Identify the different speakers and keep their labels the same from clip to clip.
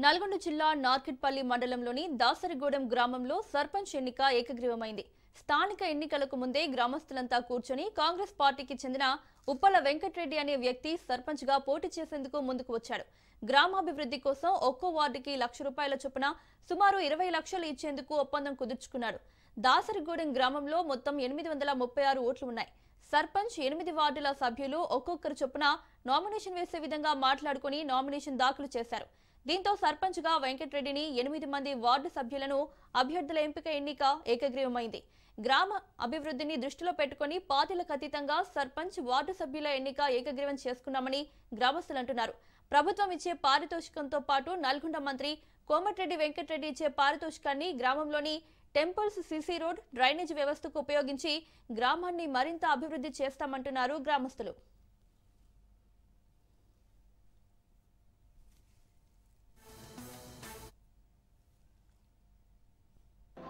Speaker 1: నల్గొండ జిల్లా నార్కిట్పల్లి మండలంలోని దాసరిగూడెం గ్రామంలో సర్పంచ్ ఎన్నిక ఏకగ్రీవమైంది. స్థానిక ఎన్నికలకు ముందే గ్రామస్తులంతా కూర్చొని కాంగ్రెస్ పార్టీకి చెందిన ఉప్పల వెంకటరెడ్డి అనే వ్యక్తి సర్పంచ్ గా పోటీ చేసేందుకు ముందుకు వచ్చాడు. గ్రామాభివృద్ధి కోసం ఒక్కో వార్డుకి ₹1,00,000 చొప్పున సుమారు 20 లక్షలు ఇచ్చేందుకు ఒప్పందం కుదుర్చుకున్నాడు. దాసరిగూడెం గ్రామంలో మొత్తం 836 ఓట్లు ఉన్నాయి. సర్పంచ్ 8 వార్డుల సభ్యులు ఒక్కొక్కరు చొప్పున నామినేషన్ వేసే విధంగా మాట్లాడుకుని నామినేషన్ దాఖలు చేశారు. దీంతో సర్పంచ్ గా వెంకటరెడ్డిని 8 మంది వార్డు సభ్యులను అభ్యర్థుల ఎంపిక ఎన్నిక ఏకగ్రీవమైంది. గ్రామ అభివృద్ధిని దృష్టిలో పెట్టుకుని పార్టీలకు అతీతంగా సర్పంచ్ వార్డు సభ్యుల ఎన్నిక ఏకగ్రీవం చేసుకున్నామని గ్రామస్తులు అంటున్నారు. ప్రభుత్వం ఇచ్చే పారితోషికంతో పాటు నల్గొండ మంత్రి కోమటిరెడ్డి వెంకటరెడ్డి ఇచ్చే పారితోషికాన్ని గ్రామంలోని టెంపుల్స్, సీసీ రోడ్, డ్రైనేజ్ వ్యవస్థకు ఉపయోగించి గ్రామాన్ని మరింత అభివృద్ధి చేస్తామంటున్నారు గ్రామస్తులు.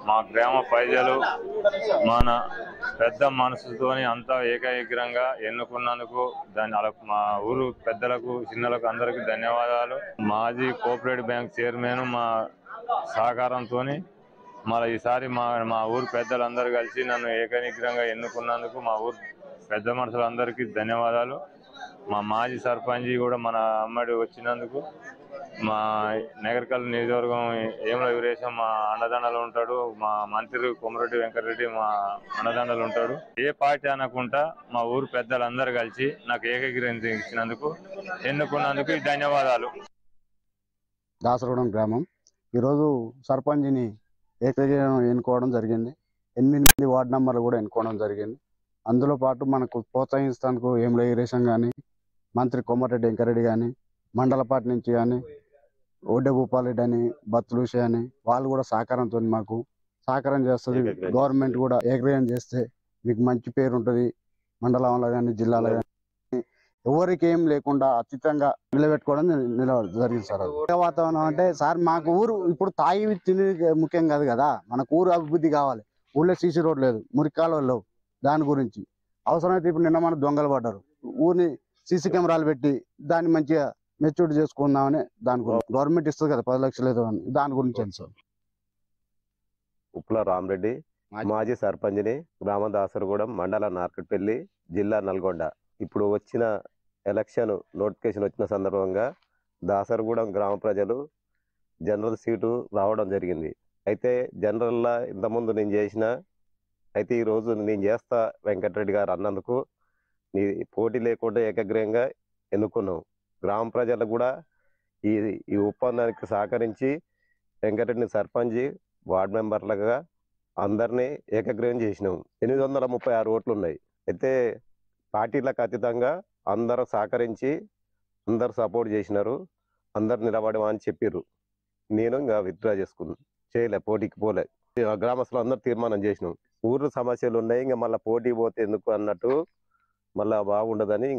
Speaker 2: మా గ్రామ ప్రజలు మన పెద్ద మనసుతోని అంతా ఏకగ్రంగా ఎన్నుకున్నందుకు మా ఊరు పెద్దలకు, చిన్నలకు అందరికీ ధన్యవాదాలు. మాజీ కోఆపరేటివ్ బ్యాంక్ చైర్మన్ మా సహకారంతో మళ్ళీ ఈసారి మా ఊరు పెద్దలందరూ కలిసి నన్ను ఏకగ్రంగా ఎన్నుకున్నందుకు మా ఊరు పెద్ద మనుషులందరికీ ధన్యవాదాలు. మా మాజీ సర్పంచ్ కూడా మన అమ్మడి వచ్చినందుకు, మా నగరికల్ నియోజకవర్గం ఏమల వీరేశం మా అన్నదండలు ఉంటాడు, మా మంత్రి కోమటిరెడ్డి వెంకటరెడ్డి మా అన్నదండలు ఉంటాడు. ఏ పార్టీ అనకుండా మా ఊరు పెద్దలందరూ కలిసి నాకు ఏకగ్రీవం ఇచ్చినందుకు, ఎన్నుకున్నందుకు ధన్యవాదాలు.
Speaker 3: దాసరగూడెం గ్రామం ఈరోజు సర్పంచ్ని ఏకగ్రీవం ఎన్నుకోవడం జరిగింది. 8 వార్డు నంబర్లు కూడా ఎన్నుకోవడం జరిగింది. అందులో పాటు మనకు ప్రోత్సహిస్తానికి ఏమల వీరేశం కానీ, మంత్రి కోమటిరెడ్డి వెంకటరెడ్డి కానీ, మండల పార్టీ నుంచి కానీ ఓడే భూపాలరెడ్డి అని, బత్తులూషి అని వాళ్ళు కూడా సహకారంతో మాకు సహకారం చేస్తుంది. గవర్నమెంట్ కూడా ఏకగ్రీవం చేస్తే మీకు మంచి పేరు ఉంటుంది. మండలంలో కానీ, జిల్లాలో కానీ ఎవరికి ఏం లేకుండా అతీతంగా నిలబెట్టుకోవడం జరిగింది సార్. వాతావరణం అంటే సార్ మాకు ఊరు ఇప్పుడు తాగి తిని ముఖ్యం కాదు కదా, మనకు ఊరు అభివృద్ధి కావాలి. ఊళ్ళో సీసీ రోడ్ లేదు, మురికాలు లేవు. దాని గురించి అవసరమైతే ఇప్పుడు నిన్న మన దొంగలు పడ్డారు, ఊరిని సీసీ కెమెరాలు పెట్టి దాన్ని మంచిగా మెచ్యూర్ చేసుకుందామని దాని గురించి గవర్నమెంట్ ఇస్తుంది కదా 10 లక్షలు ఏదో అని దాని గురించి అని సార్.
Speaker 4: ఉప్పల రామరెడ్డి, మాజీ సర్పంచ్ని, గ్రామ దాసరగూడెం, మండల నార్కిట్పల్లి, జిల్లా నల్గొండ. ఇప్పుడు వచ్చిన ఎలక్షన్ నోటిఫికేషన్ వచ్చిన సందర్భంగా దాసరగూడెం గ్రామ ప్రజలు జనరల్ సీటు రావడం జరిగింది. అయితే జనరల్లా ఇంతకుముందు నేను చేసిన, అయితే ఈరోజు నేను చేస్తా వెంకటరెడ్డి గారు అన్నందుకు నీ పోటీ లేకుండా ఏకగ్రీవంగా ఎన్నుకున్నాం. గ్రామ ప్రజలకు కూడా ఈ ఒప్పందానికి సహకరించి వెంకటరెడ్డిని సర్పంచ్, వార్డు మెంబర్లుగా అందరినీ ఏకగ్రీవం చేసినాం. 836 ఓట్లు ఉన్నాయి. అయితే పార్టీలకు అతీతంగా అందరూ సహకరించి అందరు సపోర్ట్ చేసినారు. అందరు నిలబడమా అని చెప్పారు. నేను ఇంకా విత్డ్రా చేసుకున్నాను, చేయలే, పోటీకి పోలే. గ్రామస్తులు అందరూ తీర్మానం చేసినాం. ఊర్లో సమస్యలు ఉన్నాయి, ఇంకా మళ్ళీ పోటీ పోతే ఎందుకు అన్నట్టు మళ్ళీ బాగుండదని